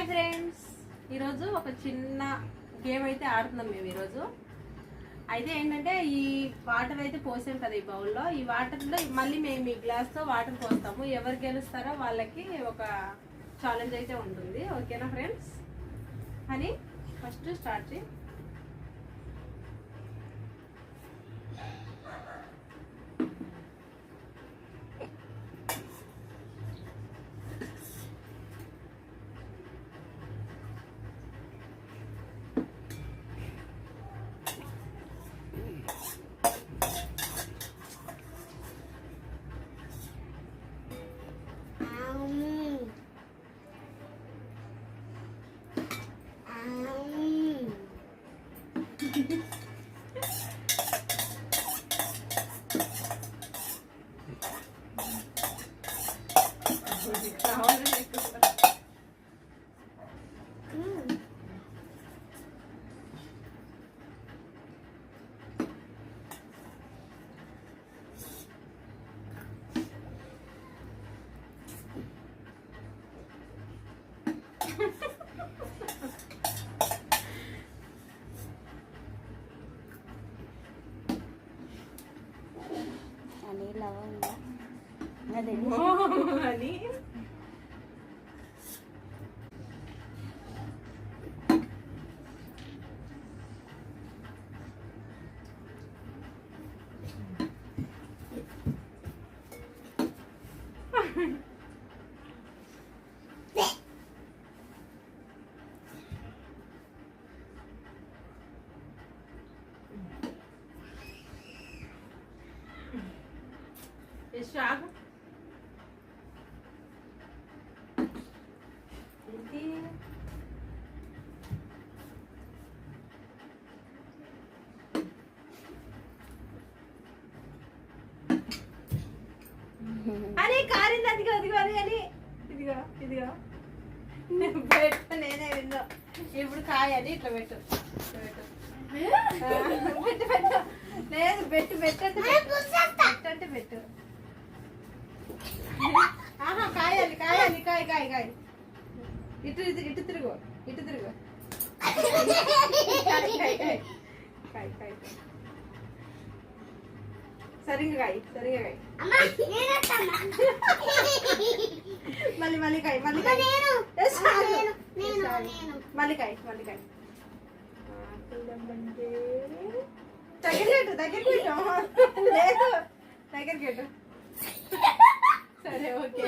Hi friends, ఈరోజు ఒక చిన్న గేమ్ అయితే ఆడుతున్నాం మేము ఈరోజు. అయితే ఏంటంటే ఈ వాటర్ అయితే పోసాం కదా ఈ బౌల్లో, ఈ వాటర్లో మళ్ళీ మేము ఈ గ్లాస్తో వాటర్ పోస్తాము. ఎవరు గెలుస్తారో వాళ్ళకి ఒక ఛాలెంజ్ అయితే ఉంటుంది. ఓకేనా ఫ్రెండ్స్? అని ఫస్ట్ స్టార్ట్ చేయి. అని షాక్ అని కారింది. అదిగో అదిగో అది అని ఇదిగో ఇదిగో పెట్టు, నేనే విన్నా. ఇప్పుడు కాయని ఇట్లా పెట్టు, పెట్టు పెట్టు లేదు పెట్టు పెట్టంటే పెట్టంటే పెట్టు. ఆహా కాయాలి కాయాలి, కాయ కాయ కాయ. ఇటు ఇటు తిరుగు, ఇటు తిరుగు. కాయ కాయ సరిగ్గా కాయ, సరిగ్గా కాయ. మళ్ళీ మళ్ళీ కాయ, మళ్ళీ కాయ, మళ్ళీ కాయ, మళ్ళీ కాయ. దగ్గరికి దగ్గరికి లేదు, దగ్గరికి సరే ఓకే.